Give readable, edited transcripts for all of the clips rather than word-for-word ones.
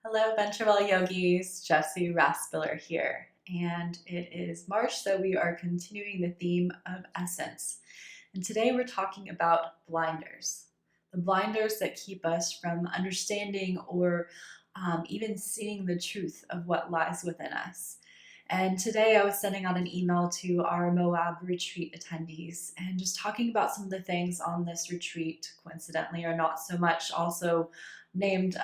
Hello, Venturewell Yogis. Jessie Raspiller here. And it is March, so we are continuing the theme of essence. And today we're talking about blinders. The blinders that keep us from understanding or even seeing the truth of what lies within us. And today I was sending out an email to our Moab retreat attendees and just talking about some of the things on this retreat, coincidentally or not so much, also named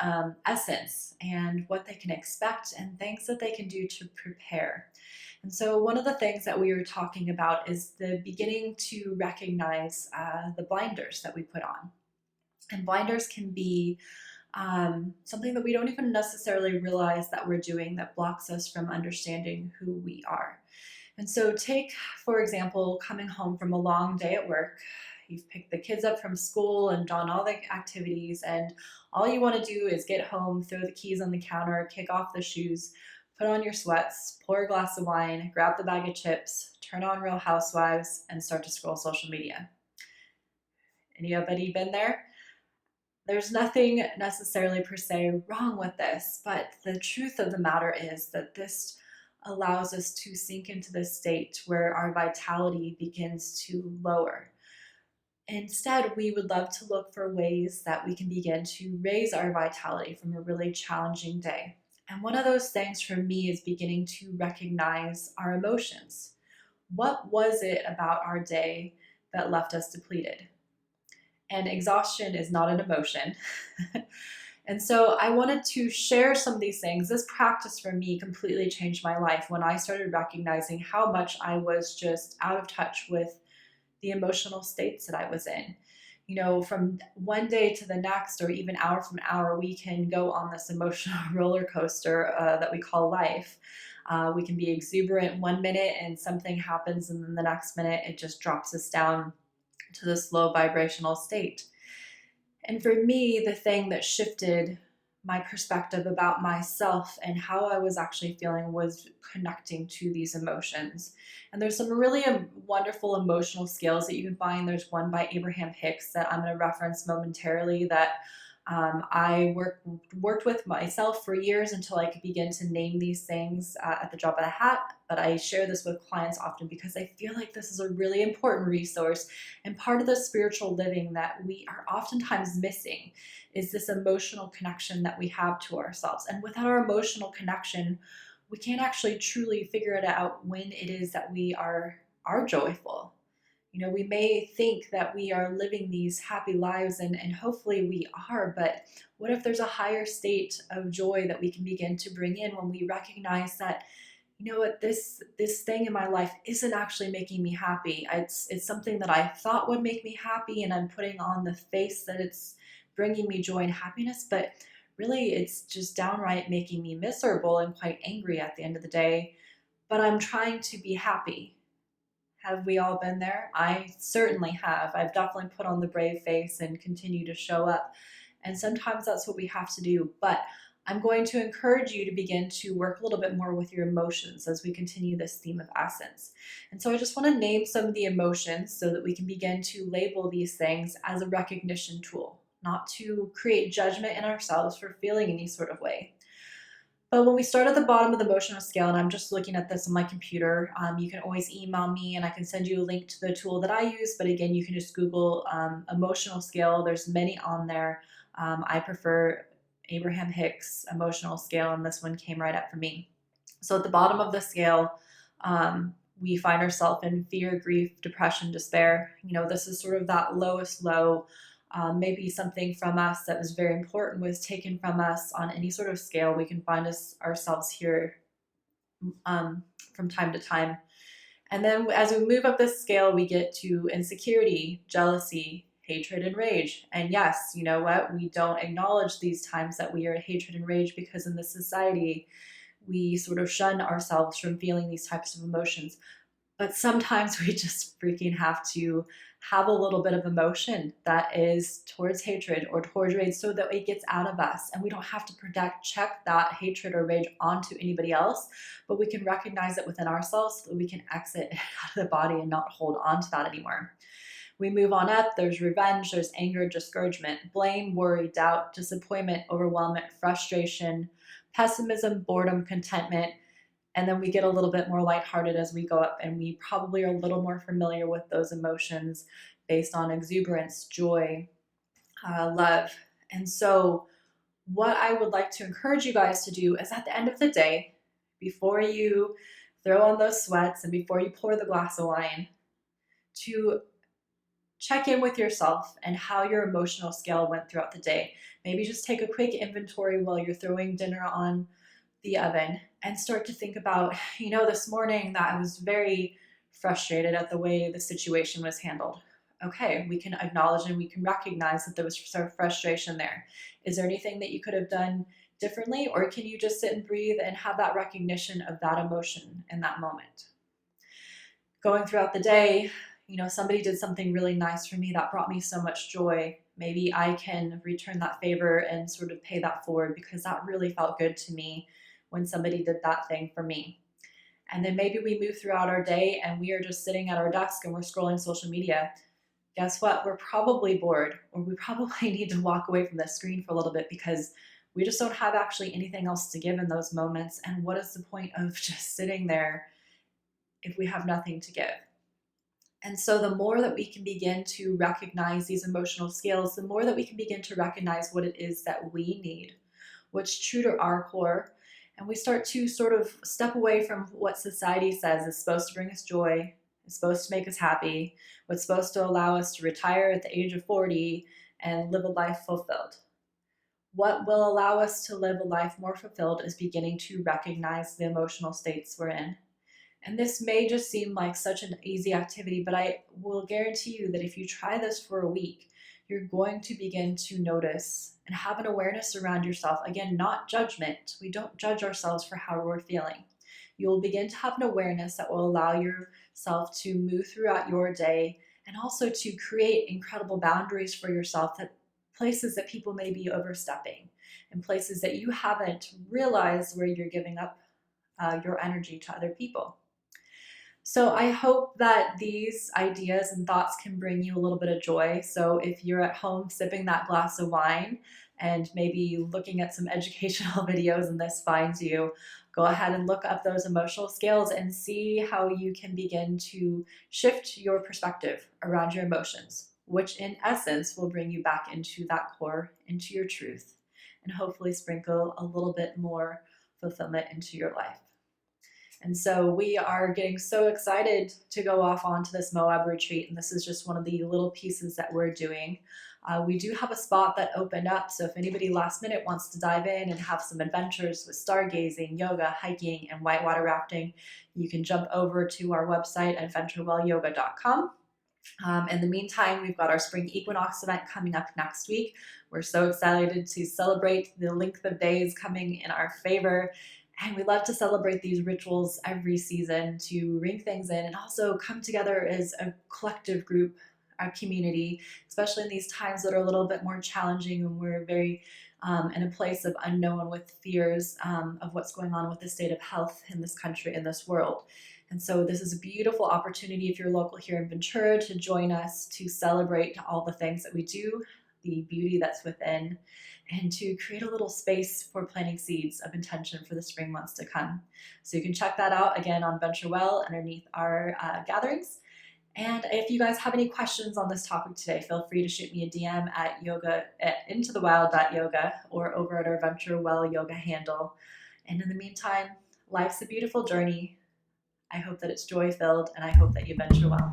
Essence and what they can expect and things that they can do to prepare. And so, one of the things that we were talking about is the beginning to recognize the blinders that we put on. And blinders can be something that we don't even necessarily realize that we're doing that blocks us from understanding who we are. And so, take, for example, coming home from a long day at work. You've picked the kids up from school and done all the activities, and all you want to do is get home, throw the keys on the counter, kick off the shoes, put on your sweats, pour a glass of wine, grab the bag of chips, turn on Real Housewives, and start to scroll social media. Anybody been there? There's nothing necessarily per se wrong with this, but the truth of the matter is that this allows us to sink into this state where our vitality begins to lower. Instead, we would love to look for ways that we can begin to raise our vitality from a really challenging day. And one of those things for me is beginning to recognize our emotions. What was it about our day that left us depleted? And exhaustion is not an emotion. And so I wanted to share some of these things. This practice for me completely changed my life when I started recognizing how much I was just out of touch with the emotional states that I was in. You know, from one day to the next, or even hour from hour, we can go on this emotional roller coaster that we call life. We can be exuberant one minute and something happens, and then the next minute it just drops us down to this low vibrational state. And for me, the thing that shifted my perspective about myself and how I was actually feeling was connecting to these emotions. And there's some really wonderful emotional skills that you can find. There's one by Abraham Hicks that I'm going to reference momentarily that I worked with myself for years until I could begin to name these things at the drop of a hat. But I share this with clients often because I feel like this is a really important resource and part of the spiritual living that we are oftentimes missing is this emotional connection that we have to ourselves. And without our emotional connection, we can't actually truly figure it out when it is that we are joyful. You know, we may think that we are living these happy lives, and hopefully we are, but what if there's a higher state of joy that we can begin to bring in when we recognize that, you know what, this thing in my life isn't actually making me happy. It's something that I thought would make me happy, and I'm putting on the face that it's bringing me joy and happiness, but really it's just downright making me miserable and quite angry at the end of the day. But I'm trying to be happy. Have we all been there? I certainly have. I've definitely put on the brave face and continue to show up. And sometimes that's what we have to do. But I'm going to encourage you to begin to work a little bit more with your emotions as we continue this theme of essence. And so I just want to name some of the emotions so that we can begin to label these things as a recognition tool, not to create judgment in ourselves for feeling any sort of way. But when we start at the bottom of the emotional scale, and I'm just looking at this on my computer, you can always email me and I can send you a link to the tool that I use. But again, you can just Google emotional scale. There's many on there. I prefer Abraham Hicks emotional scale, and this one came right up for me. So at the bottom of the scale, we find ourselves in fear, grief, depression, despair. You know, this is sort of that lowest low. Maybe something from us that was very important was taken from us on any sort of scale. We can find ourselves here from time to time. And then as we move up this scale, we get to insecurity, jealousy, hatred, and rage. And yes, you know what? We don't acknowledge these times that we are in hatred and rage because in this society, we sort of shun ourselves from feeling these types of emotions. But sometimes we just freaking have to have a little bit of emotion that is towards hatred or towards rage so that it gets out of us and we don't have to check that hatred or rage onto anybody else, but we can recognize it within ourselves so that we can exit it out of the body and not hold on to that anymore. We move on up, there's revenge, there's anger, discouragement, blame, worry, doubt, disappointment, overwhelmment, frustration, pessimism, boredom, contentment, and then we get a little bit more lighthearted as we go up, and we probably are a little more familiar with those emotions based on exuberance, joy, love. And so, what I would like to encourage you guys to do is at the end of the day, before you throw on those sweats and before you pour the glass of wine, to check in with yourself and how your emotional scale went throughout the day. Maybe just take a quick inventory while you're throwing dinner on the oven and start to think about, this morning that I was very frustrated at the way the situation was handled. Okay, we can acknowledge and we can recognize that there was some frustration there. Is there anything that you could have done differently, or can you just sit and breathe and have that recognition of that emotion in that moment? Going throughout the day, somebody did something really nice for me that brought me so much joy. Maybe I can return that favor and sort of pay that forward because that really felt good to me when somebody did that thing for me. And then maybe we move throughout our day and we are just sitting at our desk and we're scrolling social media. Guess what? We're probably bored, or we probably need to walk away from the screen for a little bit because we just don't have actually anything else to give in those moments. And what is the point of just sitting there if we have nothing to give? And so the more that we can begin to recognize these emotional scales, the more that we can begin to recognize what it is that we need, what's true to our core. And we start to sort of step away from what society says is supposed to bring us joy, is supposed to make us happy, what's supposed to allow us to retire at the age of 40 and live a life fulfilled. What will allow us to live a life more fulfilled is beginning to recognize the emotional states we're in. And this may just seem like such an easy activity, but I will guarantee you that if you try this for a week, you're going to begin to notice and have an awareness around yourself. Again, not judgment. We don't judge ourselves for how we're feeling. You'll begin to have an awareness that will allow yourself to move throughout your day and also to create incredible boundaries for yourself, that places that people may be overstepping and places that you haven't realized where you're giving up your energy to other people. So I hope that these ideas and thoughts can bring you a little bit of joy. So if you're at home sipping that glass of wine and maybe looking at some educational videos and this finds you, go ahead and look up those emotional scales and see how you can begin to shift your perspective around your emotions, which in essence will bring you back into that core, into your truth, and hopefully sprinkle a little bit more fulfillment into your life. And so we are getting so excited to go off onto this Moab retreat, and this is just one of the little pieces that we're doing. We do have a spot that opened up, so if anybody last minute wants to dive in and have some adventures with stargazing, yoga, hiking, and whitewater rafting, you can jump over to our website at venturewellyoga.com. In the meantime, we've got our spring equinox event coming up next week. We're so excited to celebrate the length of days coming in our favor. And we love to celebrate these rituals every season to ring things in and also come together as a collective group, our community, especially in these times that are a little bit more challenging and we're very in a place of unknown with fears of what's going on with the state of health in this country, in this world. And so this is a beautiful opportunity if you're local here in Ventura to join us to celebrate all the things that we do, the beauty that's within, and to create a little space for planting seeds of intention for the spring months to come. So you can check that out again on Venture Well underneath our gatherings. And if you guys have any questions on this topic today, feel free to shoot me a DM at intothewild.yoga or over at our Venture Well yoga handle. And in the meantime, life's a beautiful journey. I hope that it's joy-filled, and I hope that you venture well.